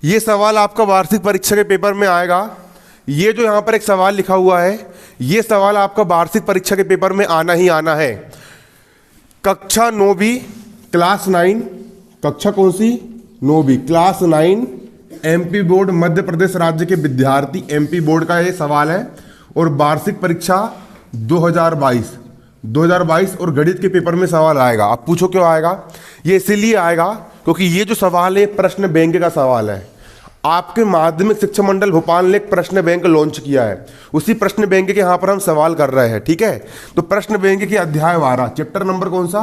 ये सवाल आपका वार्षिक परीक्षा के पेपर में आएगा। ये जो यहाँ पर एक सवाल लिखा हुआ है, ये सवाल आपका वार्षिक परीक्षा के पेपर में आना ही आना है। कक्षा 9वीं क्लास 9, कक्षा कौन सी? 9वीं class 9, MP board, Madhya Pradesh राज्य के विद्यार्थी, एमपी बोर्ड का ये सवाल है। और वार्षिक परीक्षा 2022 और गणित के पेपर में सवाल आएगा। आप पूछो क्यों आएगा? ये इसीलिए आएगा क्योंकि ये जो सवाल है प्रश्न बैंक का सवाल है। आपके माध्यमिक शिक्षा मंडल भोपाल ने एक प्रश्न बैंक लॉन्च किया है, उसी प्रश्न बैंक के यहाँ पर हम सवाल कर रहे हैं। ठीक है, तो प्रश्न बैंक के अध्याय 12, चैप्टर नंबर कौन सा?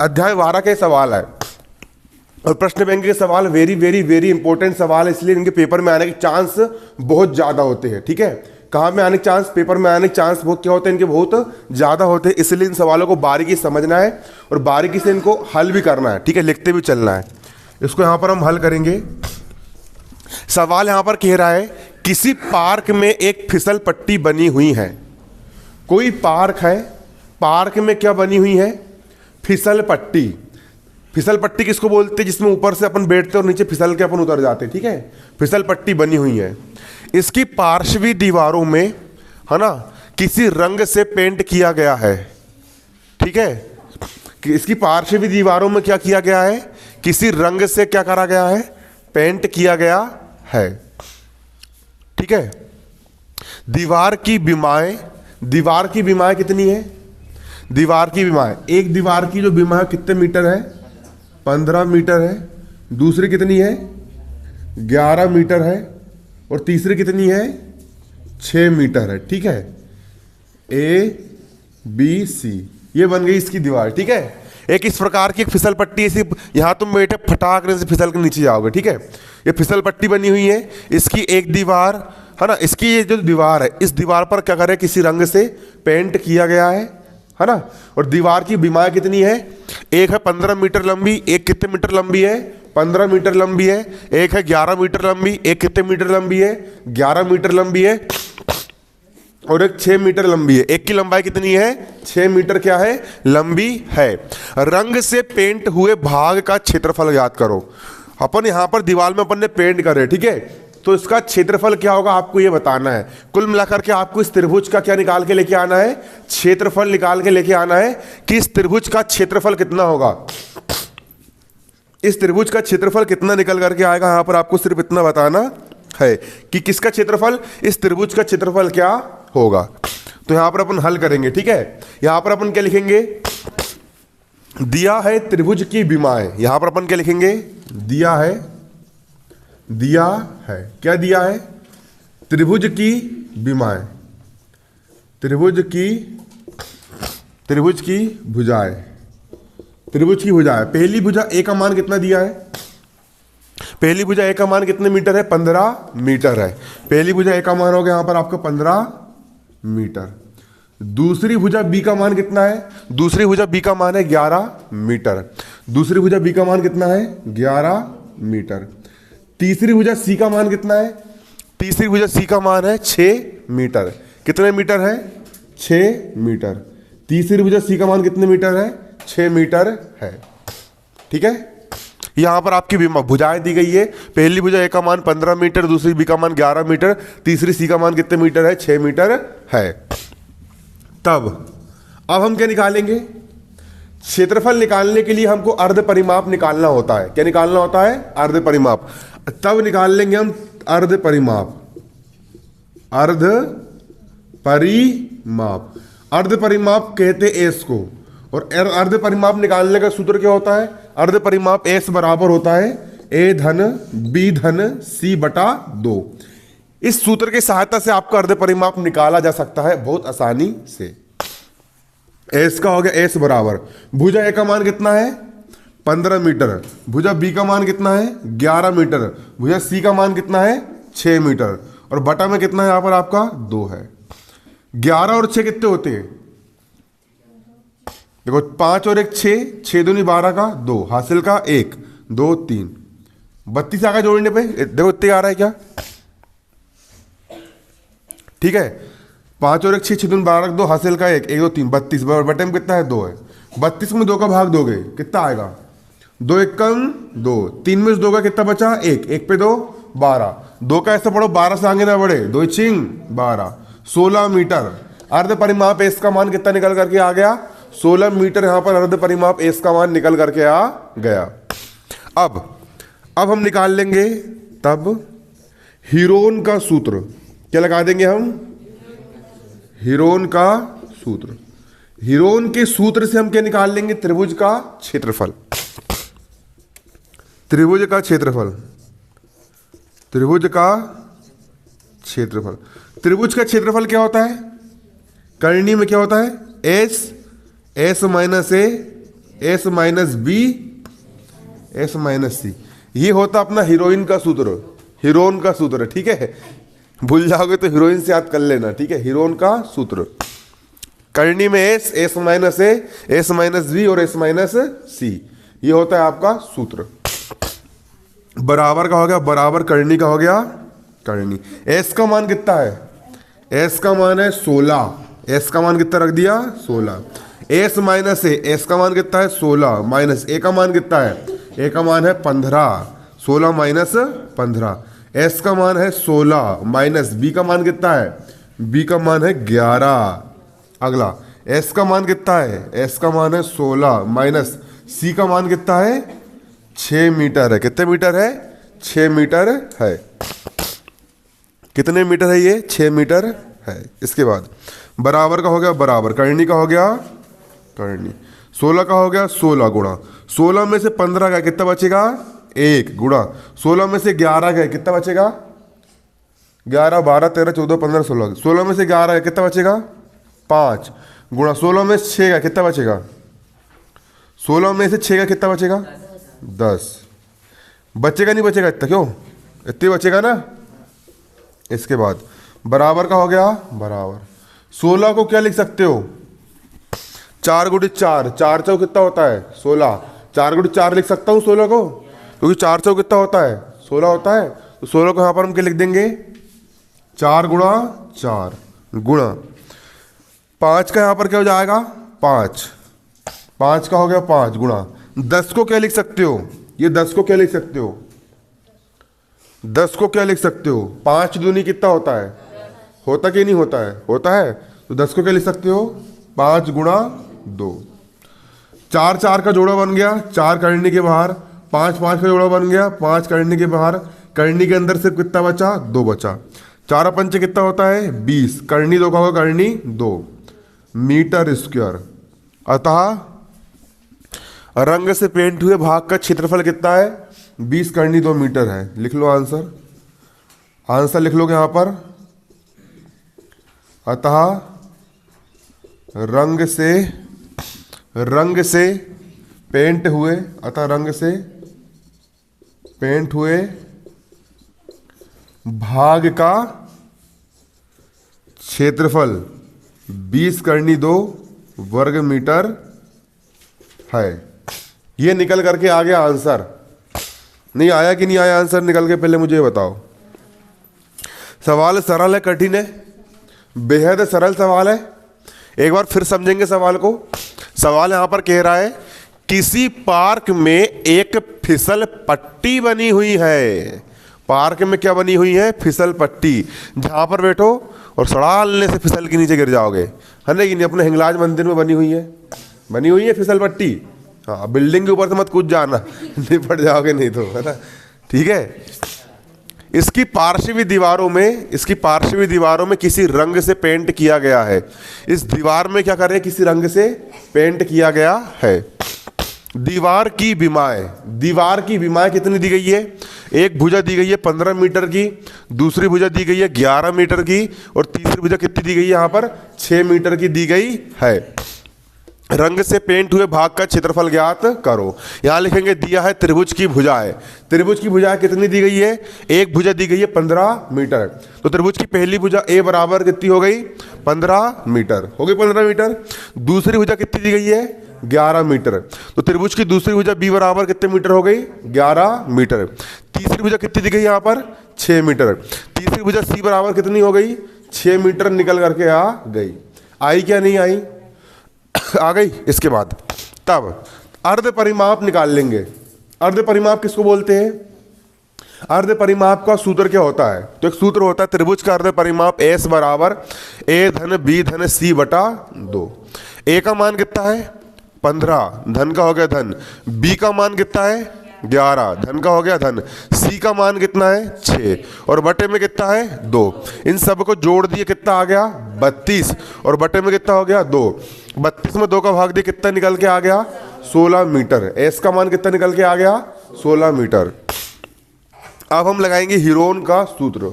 अध्याय 12 के सवाल है। और प्रश्न बैंक के सवाल वेरी वेरी वेरी इंपॉर्टेंट सवाल है, इसलिए इनके पेपर में आने के चांस बहुत ज़्यादा होते हैं। ठीक है, कहाँ में आने के चांस? पेपर में आने के चांस बहुत क्या होते हैं? इनके बहुत ज़्यादा होते हैं। इसलिए इन सवालों को बारीकी समझना है और बारीकी से इनको हल भी करना है। ठीक है, लिखते भी चलना है। इसको यहाँ पर हम हल करेंगे। सवाल यहाँ पर कह रहा है, किसी पार्क में एक फिसल पट्टी बनी हुई है। कोई पार्क है, पार्क में क्या बनी हुई है? फिसल पट्टी। फिसल पट्टी किसको बोलते हैं? जिसमें ऊपर से अपन बैठते और नीचे फिसल के अपन उतर जाते। ठीक है, फिसल पट्टी बनी हुई है। इसकी पार्श्वी दीवारों में, है ना, किसी रंग से पेंट किया गया है। ठीक है, कि इसकी पार्श्वी दीवारों में क्या किया गया है? किसी रंग से क्या करा गया है? पेंट किया गया है। ठीक है, दीवार की विमाएं, दीवार की विमाएं कितनी है? दीवार की विमाएं, एक दीवार की जो विमा है कितने मीटर है? 15 मीटर है। दूसरी कितनी है? 11 मीटर है। और तीसरी कितनी है? 6 मीटर है। ठीक है, ABC, ये बन गई इसकी दीवार। ठीक है, एक इस प्रकार की एक फिसल पट्टी, ऐसी यहाँ तुम बैठे फटाक से फिसल के नीचे जाओगे। ठीक है, ये फिसल पट्टी बनी हुई है। इसकी एक दीवार, है ना, इसकी ये जो दीवार है, इस दीवार पर क्या करे? किसी रंग से पेंट किया गया है ना। और दीवार की विमाएं कितनी है? एक है 15 मीटर लंबी, एक कितने मीटर लंबी है? 15 मीटर लंबी है। एक है 11 मीटर लंबी, एक कितने मीटर लंबी है? 11 मीटर लंबी है। और एक 6 मीटर लंबी है। एक की लंबाई कितनी है? 6 मीटर क्या है? लंबी है। रंग से पेंट हुए भाग का क्षेत्रफल ज्ञात करो। अपन यहाँ पर दीवार में अपन ने पेंट करे, ठीक है, तो इसका क्षेत्रफल क्या होगा आपको ये बताना है। कुल मिलाकर के आपको इस त्रिभुज का क्या निकाल के लेके आना है? क्षेत्रफल निकाल के लेके आना है कि इस त्रिभुज का क्षेत्रफल कितना होगा। इस त्रिभुज का क्षेत्रफल कितना निकल करके आएगा, यहाँ पर आपको सिर्फ इतना बताना है कि किसका क्षेत्रफल, इस त्रिभुज का क्षेत्रफल क्या होगा। तो यहाँ पर अपन हल करेंगे। ठीक है, यहाँ पर अपन क्या लिखेंगे? दिया है त्रिभुज की विमाएं। यहाँ पर अपन क्या लिखेंगे? दिया है क्या दिया है? त्रिभुज की विमाएं, त्रिभुज की भुजाएं, त्रिभुज की भुजाएं। पहली भुजा ए का मान कितना दिया है? पहली भुजा ए का मान कितने मीटर है? 15 मीटर है। पहली भुजा ए का मान हो गया यहाँ पर आपका 15 मीटर। दूसरी भुजा बी का मान कितना है? दूसरी भुजा बी का मान है 11 मीटर। दूसरी भुजा बी का मान कितना है? 11 मीटर। तीसरी भुजा सी का मान कितना है? तीसरी भुजा सी का मान है 6 मीटर। कितने मीटर है? 6 मीटर। तीसरी भुजा सी का मान कितने मीटर है? 6 मीटर है। ठीक है, यहां पर आपकी भुजाएं दी गई है। पहली भुजा ए का मान 15 मीटर, दूसरी बी का मान 11 मीटर, तीसरी सी का मान कितने मीटर है? 6 मीटर है। तब अब हम क्या निकालेंगे? क्षेत्रफल निकालने के लिए हमको अर्ध परिमाप निकालना होता है। क्या निकालना होता है? अर्ध परिमाप। तब निकाल लेंगे हम अर्ध परिमाप। अर्ध परिमाप, अर्ध परिमाप कहते एस को। और अर्ध परिमाप निकालने का सूत्र क्या होता है? अर्ध परिमाप एस बराबर होता है ए धन बी धन सी बटा 2। इस सूत्र की सहायता से आपका अर्ध परिमाप निकाला जा सकता है बहुत आसानी से। एस का हो गया एस बराबर, भुजा ए का मान कितना है? 15 मीटर। भुजा बी का मान कितना है? 11 मीटर। भुजा सी का मान कितना है? 6 मीटर। और बटा में कितना है यहां पर आपका? 2 है। 11 और 6 कितने होते हैं? देखो 5 और 1 6, 6 दूनी 12 का 2, हासिल का 1 2 3, 32 आ गया जोड़ने पे। देखो इतने आ रहा है क्या? ठीक है, 5 और 1 6, 6 दूनी 12 2, हासिल का 1 1 2 3, 32 बटे में कितना है? 2 है। 32 में 2 का भाग दोगे कितना आएगा? 2 एकम 2, 3 में से 2 का कितना बचा? 1, 1 पे 2 12, 2 का ऐसे पढ़ो 12 से आगे ना बढ़े, 2 चिंग 12, 16 मीटर। अर्ध परिमाप एस का मान कितना निकल करके आ गया? 16 मीटर। यहां पर अर्ध परिमाप एस का मान निकल करके आ गया। अब हम निकाल लेंगे तब हीरोन का सूत्र। क्या लगा देंगे हम? हीरोन का सूत्र। हीरोन के सूत्र से हम क्या निकाल लेंगे? त्रिभुज का क्षेत्रफल। त्रिभुज का क्षेत्रफल, त्रिभुज का क्षेत्रफल। त्रिभुज का क्षेत्रफल क्या होता है? करनी में क्या होता है? S, S minus A, S minus B, S minus C. ये होता अपना हीरोइन का सूत्र, हीरोन का सूत्र। ठीक है, भूल जाओगे तो हीरोइन से याद कर लेना। ठीक है, हीरोन का सूत्र। करनी में S, S minus A, S minus B और एस माइनस सी, ये होता है आपका सूत्र। बराबर का हो गया, बराबर करनी का हो गया, करनी। एस का मान कितना है? एस का मान है 16। एस का मान कितना रख दिया? 16। एस माइनस ए, एस का मान कितना है? 16 माइनस ए का मान कितना है? ए का मान है 15, 16 माइनस 15। एस का मान है 16 माइनस बी का मान कितना है? बी का मान है 11। अगला एस का मान कितना है? एस का मान है 16 माइनस सी का मान कितना है? 6 मीटर है। कितने मीटर है? 6 मीटर है। कितने मीटर है ये? 6 मीटर है। इसके बाद बराबर का हो गया, बराबर करनी का हो गया, करनी। 16 का हो गया 16 गुणा 16 में से 15 गया, कितना बचेगा? 1 गुणा 16 में से 11 गए, कितना बचेगा? 11, 12, 13, 14, 15, 16। 16 में से 11 गया, कितना बचेगा? 5 गुणा 16 में से 6 गया, कितना बचेगा? 16 में से 6 गया, कितना बचेगा? 10। बचेगा नहीं बचेगा इतना? क्यों? इतने बचेगा ना। इसके बाद बराबर का हो गया, बराबर। 16 को क्या लिख सकते हो? 4 गुणित 4, 4 चौक कितना होता है? 16। 4 गुणित 4 लिख सकता हूँ 16 को, क्योंकि 4 चौक कितना होता है? 16 होता है। तो 16 को यहाँ पर हम क्या लिख देंगे? 4 गुणा 4 गुणा 5 का यहाँ पर क्या हो जाएगा? 5। 5 का हो गया 5 गुणा 10 को क्या लिख सकते हो? ये 10 को क्या लिख सकते हो? 10 को क्या लिख सकते हो? 5 दूनी कितना होता है? होता कि नहीं होता है? होता है। तो 10 को क्या लिख सकते हो? 5 गुणा 2। 4 4 का जोड़ा बन गया, 4 करनी के बाहर। 5 5 का जोड़ा बन गया, 5 करनी के बाहर। करनी के अंदर सिर्फ कितना बचा? 2 बचा। 4 पंच कितना होता है? 20। करनी 2 का होगा, करनी 2 मीटर स्क्वायर। अतः रंग से पेंट हुए भाग का क्षेत्रफल कितना है? 20 करनी 2 मीटर है। लिख लो आंसर, आंसर लिख लोगे यहां पर। अतः रंग से पेंट हुए, अतः रंग से पेंट हुए भाग का क्षेत्रफल 20 करनी 2 वर्ग मीटर है। ये निकल करके आ गया आंसर। नहीं आया कि नहीं आया आंसर निकल के? पहले मुझे बताओ। सवाल सरल है कठिन है? बेहद सरल सवाल है। एक बार फिर समझेंगे सवाल को। सवाल यहां पर कह रहा है किसी पार्क में एक फिसल पट्टी बनी हुई है। पार्क में क्या बनी हुई है? फिसल पट्टी। जहां पर बैठो और सड़ालने से फिसल के नीचे गिर जाओगे, है ना कि नहीं? अपने हिंगलाज मंदिर में बनी हुई है फिसल पट्टी। हाँ, बिल्डिंग के ऊपर से मत कूद जाना, निपट जाओगे नहीं तो, है ना। ठीक है। इसकी पार्श्वी दीवारों में किसी रंग से पेंट किया गया है। इस दीवार में क्या कर रहे हैं? किसी रंग से पेंट किया गया है। दीवार की विमाएं कितनी दी गई है? एक भुजा दी गई है 15 मीटर की, दूसरी भुजा दी गई है 11 मीटर की, और तीसरी भुजा कितनी दी गई है? यहाँ पर 6 मीटर की दी गई है। रंग से पेंट हुए भाग का क्षेत्रफल ज्ञात करो। यहां लिखेंगे दिया है त्रिभुज की भुजाएं। त्रिभुज की भुजाएं कितनी दी गई है? एक भुजा दी गई है 15 मीटर। तो त्रिभुज की पहली भुजा ए बराबर कितनी हो गई? 15 मीटर हो गई, 15 मीटर। दूसरी भुजा कितनी दी गई है? 11 मीटर। तो त्रिभुज की दूसरी भुजा बी बराबर कितने मीटर हो गई? 11 मीटर। तीसरी भुजा कितनी दी गई यहाँ पर? 6 मीटर। तीसरी भुजा सी बराबर कितनी हो गई? 6 मीटर निकल करके आ गई। आई क्या नहीं आई? आ गई। इसके बाद तब अर्ध परिमाप निकाल लेंगे। अर्ध परिमाप किसको बोलते हैं? अर्ध परिमाप का सूत्र क्या होता है? तो एक सूत्र होता है त्रिभुज का अर्ध परिमाप S बराबर A धन B धन C बटा 2। A का मान कितना है? 15, धन का हो गया धन। B का मान कितना है? 11, धन का हो गया धन। C का मान कितना है? 6, और बटे में कितना है? 2। इन सब को जोड़ दिए, कितना आ गया? 32, और बटे में कितना हो गया? 2। 32 में 2 का भाग दिए, कितना निकल के आ गया? 16 मीटर। S का मान कितना निकल के आ गया? 16 मीटर। अब हम लगाएंगे हीरोन का सूत्र।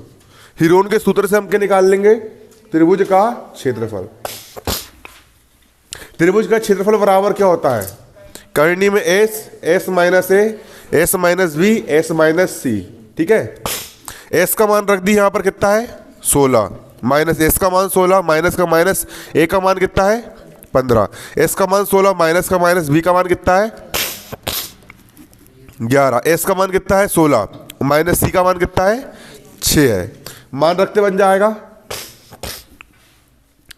हीरोन के सूत्र से हम क्या निकाल लेंगे? त्रिभुज का क्षेत्रफल। त्रिभुज का क्षेत्रफल बराबर क्या होता है? कर्णी में S, S minus A, S minus B, S minus C। ठीक है, S का मान रख दी यहां पर, कितना है? 16, माइनस S का मान 16, माइनस का माइनस A का मान कितना है? 15। S का मान 16, माइनस का माइनस B का मान कितना है? 11। S का मान कितना है? 16, माइनस C का मान कितना है? 6 है। मान रखते बन जाएगा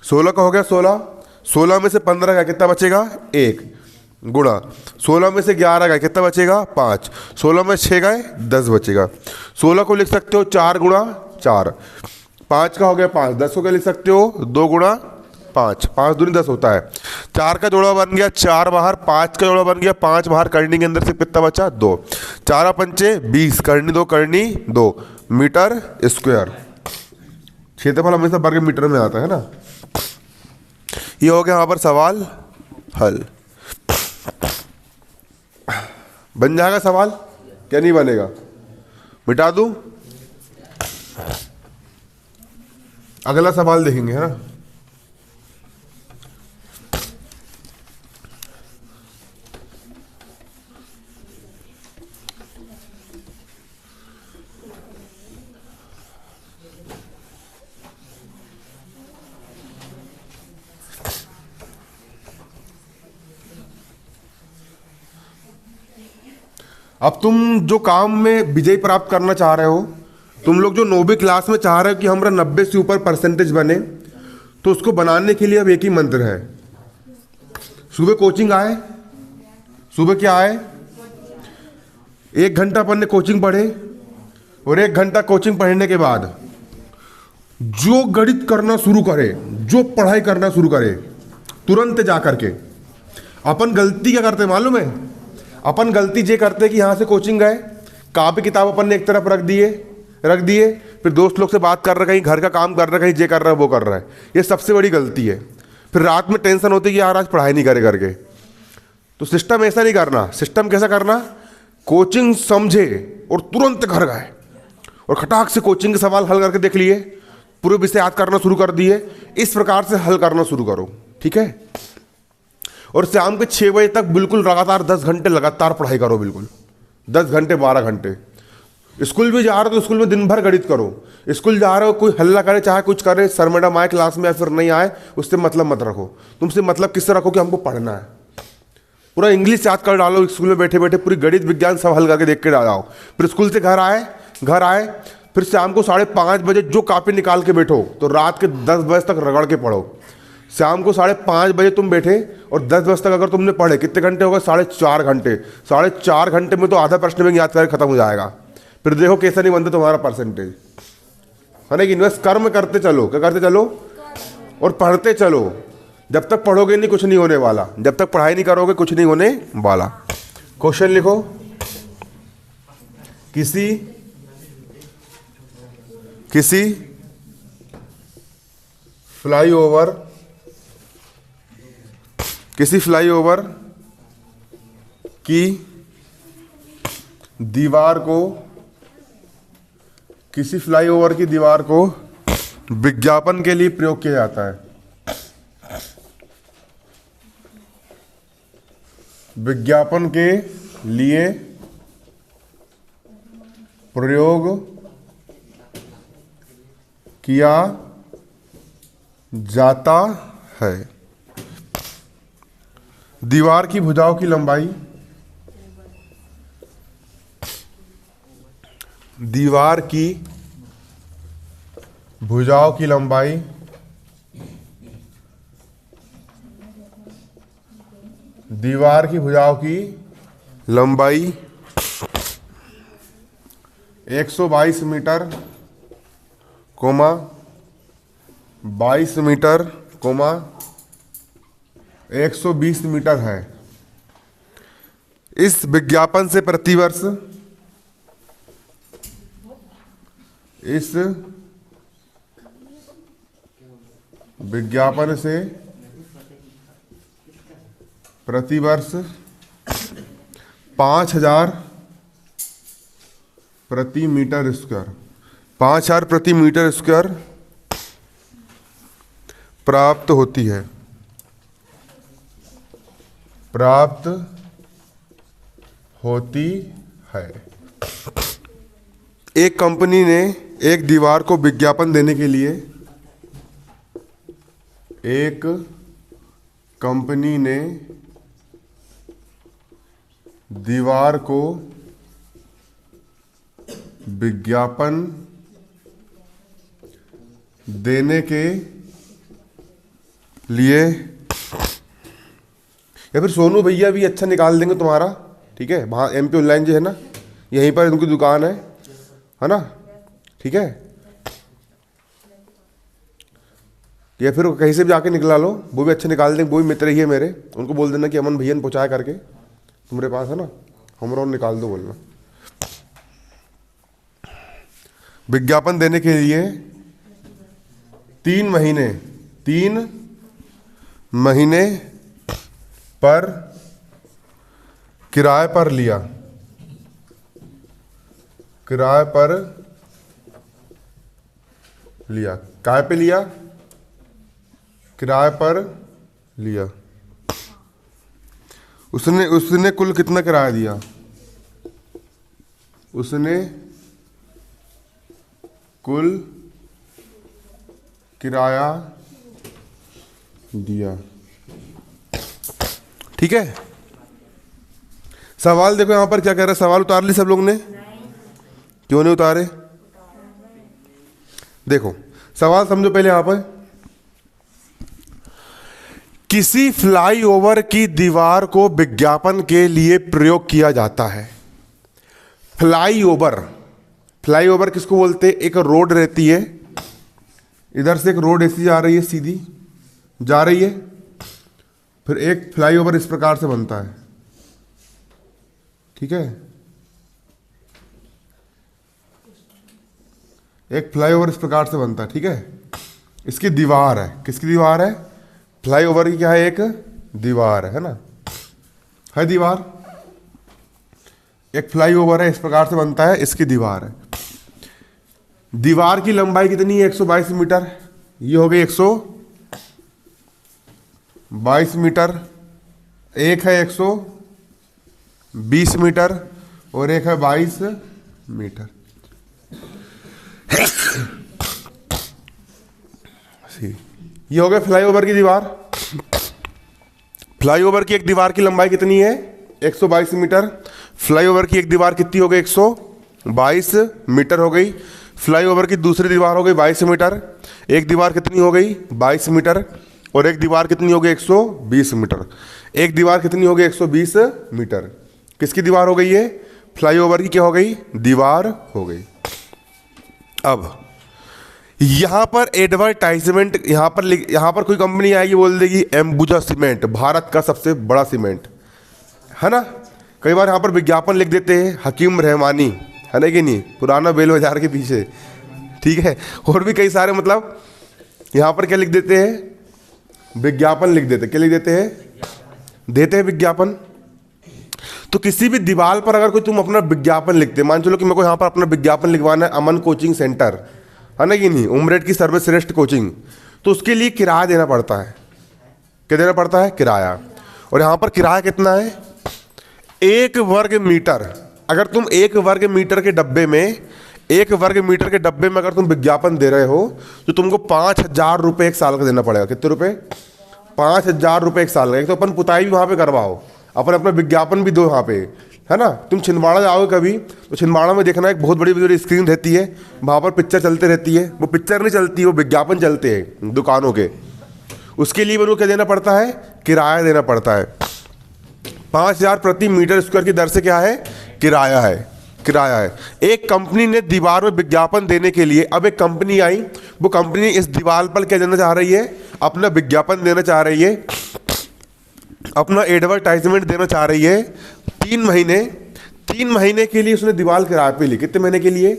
16 का हो गया 16, 16 में से 15 का कितना बचेगा? 1, गुणा 16 में से 11 का कितना बचेगा? 5, 16 में 6 गए 10 बचेगा। 16 को लिख सकते हो 4 गुणा 4, 5 का हो गया 5, 10 को क्या लिख सकते हो? 2 गुणा 5, 5 दूनी 10 होता है। 4 का जोड़ा बन गया 4 बाहर, 5 का जोड़ा बन गया 5 बाहर, करनी के अंदर से कितना बचा? 2। 4 पंचे 20, करनी 2 मीटर स्क्वायर। क्षेत्रफल हमेशा वर्ग मीटर में आता है ना। ये हो गया यहाँ पर सवाल हल। बन जाएगा सवाल? क्या नहीं बनेगा? मिटा दूं? अगला सवाल देखेंगे, है ना। अब तुम जो काम में विजय प्राप्त करना चाह रहे हो, तुम लोग जो 9वीं क्लास में चाह रहे हो कि हमारा 90 से ऊपर परसेंटेज बने, तो उसको बनाने के लिए अब एक ही मंत्र है। सुबह कोचिंग आए, सुबह क्या आए? 1 घंटा अपन ने कोचिंग पढ़े, और 1 घंटा कोचिंग पढ़ने के बाद जो गणित करना शुरू करे, जो पढ़ाई करना शुरू करे, तुरंत जा करके अपन गलती क्या करते मालूम है? अपन गलती ये करते कि यहाँ से कोचिंग गए, कापी किताब अपन ने एक तरफ रख दिए, फिर दोस्त लोग से बात कर रहे, कहीं घर का काम कर रहे, कहीं ये कर रहा है वो कर रहा है। ये सबसे बड़ी गलती है। फिर रात में टेंशन होती है कि यार आज पढ़ाई नहीं करे करके। तो सिस्टम ऐसा नहीं करना। सिस्टम कैसा करना? कोचिंग समझे और तुरंत घर गए और खटाक से कोचिंग के सवाल हल करके देख लिए, पूरे विषय याद करना शुरू कर दिए। इस प्रकार से हल करना शुरू करो, ठीक है। और शाम के 6 बजे तक बिल्कुल लगातार 10 घंटे लगातार पढ़ाई करो, बिल्कुल 10 घंटे 12 घंटे। स्कूल भी जा रहे हो तो स्कूल में दिन भर गणित करो। स्कूल जा रहे हो, कोई हल्ला करे चाहे कुछ करे, सर मैडम आए क्लास में या फिर नहीं आए, उससे मतलब मत रखो। तुमसे मतलब किससे रखो कि हमको पढ़ना है। पूरा इंग्लिश याद कर डालो, स्कूल में बैठे बैठे पूरी गणित विज्ञान सब हल करके देख के डालो। फिर स्कूल से घर आए फिर शाम को 5:30 बजे जो कॉपी निकाल के बैठो तो रात के 10 बजे तक रगड़ के पढ़ो। शाम को 5:30 बजे तुम बैठे और 10 बजे तक अगर तुमने पढ़े, कितने घंटे हो गए? 4.5 घंटे। 4.5 घंटे में तो आधा प्रश्न बैंक याद करके खत्म हो जाएगा। फिर देखो कैसा नहीं बनता तुम्हारा परसेंटेज, है ना। कि इन्वेस्ट कर्म करते चलो, क्या करते चलो? और पढ़ते चलो। जब तक पढ़ोगे नहीं कुछ नहीं होने वाला, जब तक पढ़ाई नहीं करोगे कुछ नहीं होने वाला। क्वेश्चन लिखो। किसी फ्लाईओवर की दीवार को विज्ञापन के लिए प्रयोग किया जाता है। विज्ञापन के लिए प्रयोग किया जाता है। दीवार की भुजाओं की लंबाई, दीवार की भुजाओं की लंबाई दीवार की भुजाओं की लंबाई 122 metre comma 22 metre comma 120 metre है। इस विज्ञापन से प्रतिवर्ष विज्ञापन से प्रतिवर्ष 5,000 प्रति मीटर स्क्वायर 5,000 प्रति मीटर स्क्वायर प्राप्त होती है। प्राप्त होती है। एक कंपनी ने एक दीवार को विज्ञापन देने के लिए एक कंपनी ने दीवार को विज्ञापन देने के लिए, या फिर सोनू भैया भी अच्छा निकाल देंगे तुम्हारा, ठीक है। वहाँ MP ऑनलाइन जो है ना, यहीं पर उनकी दुकान है ना, ठीक है। या फिर कहीं से भी जाके निकला लो, वो भी अच्छे निकाल देंगे। वो भी मित्र ही है मेरे, उनको बोल देना कि अमन भैया ने पहुँचाया करके तुम्हारे पास, है ना, हमरा निकाल दो बोलना। विज्ञापन देने के लिए 3 महीने पर किराए पर लिया। काय पे लिया? किराए पर लिया। उसने कुल कितना किराया दिया? उसने कुल किराया दिया, ठीक है। सवाल देखो यहां पर क्या कह रहा है। सवाल उतार ली सब लोग ने? क्यों नहीं उतारे? देखो सवाल समझो पहले। यहां पर किसी फ्लाईओवर की दीवार को विज्ञापन के लिए प्रयोग किया जाता है। फ्लाईओवर किसको बोलते हैं? एक रोड रहती है, इधर से एक रोड ऐसी जा रही है, सीधी जा रही है, फिर एक फ्लाईओवर इस प्रकार से बनता है, ठीक है। एक फ्लाईओवर इस प्रकार से बनता है, ठीक है। इसकी दीवार है, किसकी दीवार है? फ्लाईओवर की क्या है? एक दीवार है ना, है दीवार। एक फ्लाईओवर है, इस प्रकार से बनता है, इसकी दीवार है। दीवार की लंबाई कितनी है? 122 मीटर। ये हो गई 122 मीटर। एक है 120 मीटर और एक है 22 मीटर। ये हो गया फ्लाईओवर की दीवार। फ्लाईओवर की एक दीवार की लंबाई कितनी है? 122 मीटर। फ्लाईओवर की एक दीवार कितनी हो गई? 122 मीटर हो गई। फ्लाईओवर की दूसरी दीवार हो गई 22 मीटर। एक दीवार कितनी हो गई? 22 मीटर। और एक दीवार कितनी हो गई? 120 मीटर। एक दीवार कितनी हो गई? 120 मीटर। किसकी दीवार हो गई है? फ्लाईओवर की क्या हो गई? दीवार हो गई। अब यहां पर एडवर्टाइजमेंट, यहां पर कोई कंपनी आएगी, बोल देगी एम्बुजा सीमेंट भारत का सबसे बड़ा सीमेंट, है ना। कई बार यहां पर विज्ञापन लिख देते हैं हकीम रहमानी, है ना कि नहीं, पुराना बेल बाजार के पीछे, ठीक है। और भी कई सारे, मतलब यहां पर क्या लिख देते हैं? विज्ञापन लिख देते। क्या लिख देते हैं? देते हैं विज्ञापन। तो किसी भी दीवार पर अगर कोई तुम अपना विज्ञापन लिखते, मान चलो कि मेरे को यहाँ पर अपना विज्ञापन लिखवाना है, अमन कोचिंग सेंटर, है ना कि नहीं, उमरेड की सर्वश्रेष्ठ कोचिंग, तो उसके लिए किराया देना पड़ता है। क्या देना पड़ता है? किराया। और यहाँ पर किराया कितना है? 1 वर्ग मीटर। अगर तुम 1 वर्ग मीटर के डब्बे में, 1 वर्ग मीटर के डब्बे में अगर तुम विज्ञापन दे रहे हो तो तुमको 5,000 रुपये एक साल का देना पड़ेगा। कितने रुपए? 5,000 रुपये एक साल का। एक तो अपन पुताई भी वहाँ पे करवाओ, अपन अपना विज्ञापन भी दो वहाँ पे, है ना। तुम छिंदवाड़ा जाओगे कभी तो छिंदवाड़ा में देखना एक बहुत बड़ी बड़ी स्क्रीन रहती है, वहाँ पर पिक्चर चलते रहती है। वो पिक्चर नहीं चलती, वो विज्ञापन चलते हैं दुकानों के। उसके लिए मेरे को क्या देना पड़ता है? किराया देना पड़ता है। 5,000 प्रति मीटर स्क्वायर की दर से क्या है? किराया है। किराया है। एक कंपनी ने दीवार में विज्ञापन देने के लिए, अब एक कंपनी आई, वो कंपनी इस दीवार पर क्या देना चाह रही है, अपना विज्ञापन देना चाह रही है, अपना एडवर्टाइजमेंट देना चाह रही है। 3 महीने के लिए उसने दीवार किराए पे ली। कितने महीने के लिए?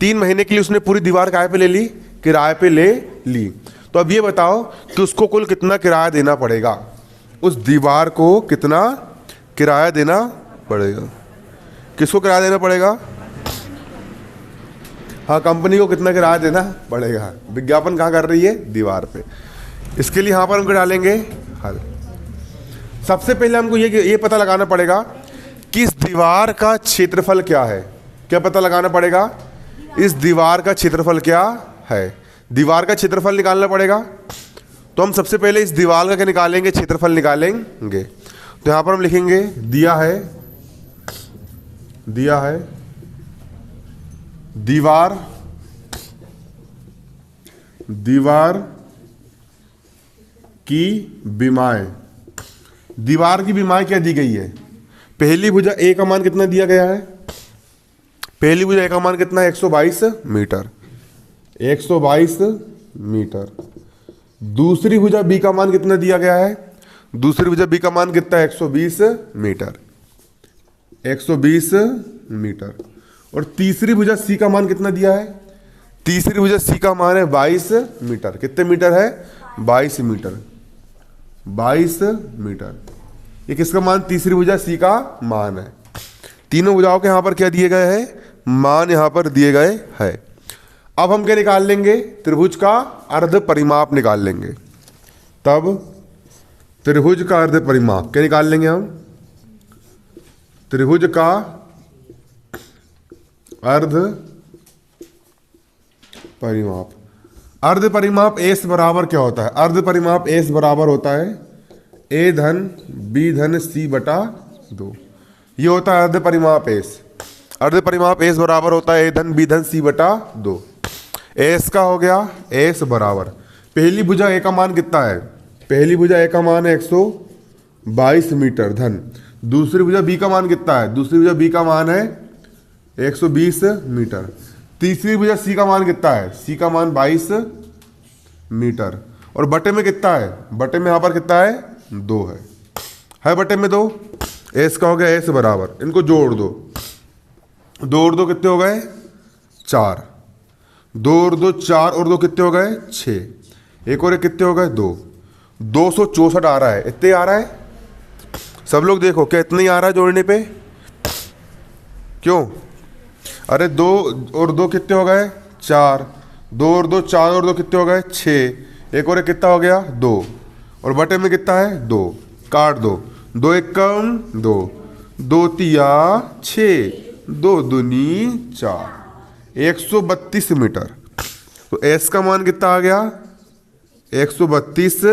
3 महीने के लिए उसने पूरी दीवार किराए पे ले ली, किराए पे ले ली। तो अब ये बताओ कि उसको कुल कितना किराया देना पड़ेगा, उस दीवार को कितना किराया देना पड़ेगा? किसको किराया देना पड़ेगा? हाँ, कंपनी को कितना किराया देना पड़ेगा? विज्ञापन कहाँ कर रही है? दीवार पे। इसके लिए यहाँ पर हमको डालेंगे हल। सबसे पहले हमको ये पता लगाना पड़ेगा कि इस दीवार का क्षेत्रफल क्या है। क्या पता लगाना पड़ेगा? इस दीवार का क्षेत्रफल क्या है। दीवार का क्षेत्रफल निकालना पड़ेगा। तो हम सबसे पहले इस दीवार का क्या निकालेंगे? क्षेत्रफल निकालेंगे। तो यहाँ पर हम लिखेंगे दिया है दीवार की विमाएं। दीवार की विमाएं क्या दी गई है? पहली भुजा ए का मान कितना दिया गया है? पहली भुजा ए का मान कितना है? 122 मीटर। 122 मीटर। दूसरी भुजा बी का मान कितना दिया गया है? दूसरी भुजा बी का मान कितना है? 120 मीटर। 120 मीटर। और तीसरी भुजा सी का मान कितना दिया है? तीसरी भुजा सी का मान है 22 मीटर। कितने मीटर है? 22 मीटर। 22 मीटर। ये किसका मान? तीसरी भुजा सी का मान है। तीनों भुजाओं के यहां पर क्या दिए गए हैं? मान यहां पर दिए गए हैं। अब हम क्या निकाल लेंगे? त्रिभुज का अर्ध परिमाप निकाल लेंगे। तब त्रिभुज का अर्ध परिमाप क्या निकाल लेंगे हम? त्रिभुज का अर्ध परिमाप। अर्ध परिमाप एस बराबर क्या होता है? अर्ध परिमाप एस बराबर होता है ए धन बी धन सी बटा 2। ये होता है अर्ध परिमाप एस। अर्ध परिमाप एस बराबर होता है ए धन बी धन सी बटा 2। एस का हो गया एस बराबर, पहली भुजा ए का मान कितना है? पहली भुजा ए का मान है 122 मीटर धन दूसरी भुजा बी का मान कितना है? दूसरी भुजा बी का मान है 120 मीटर। तीसरी भुजा सी का मान कितना है? सी का मान 22 मीटर। और बटे में कितना है? बटे में यहाँ पर कितना है? 2 है बटे में 2। एस का हो गया एस बराबर, इनको जोड़ दो। 2 और 2 कितने हो गए? 4। 2 और 2 4 और 2 कितने हो गए? 6। एक और एक कितने हो गए? 2। 264 आ रहा है। इतने आ रहा है? सब लोग देखो, क्या इतना ही आ रहा है जोड़ने पे? क्यों? अरे 2 और 2 कितने हो गए? 4। 2 और 2 4 और 2 कितने हो गए? 6। एक और एक कितना हो गया? 2। और बटे में कितना है? 2। काट दो। 2 एक कम 2, 2 तिया 6, 2 दूनी 4। 132 मीटर। तो एस का मान कितना आ गया? 132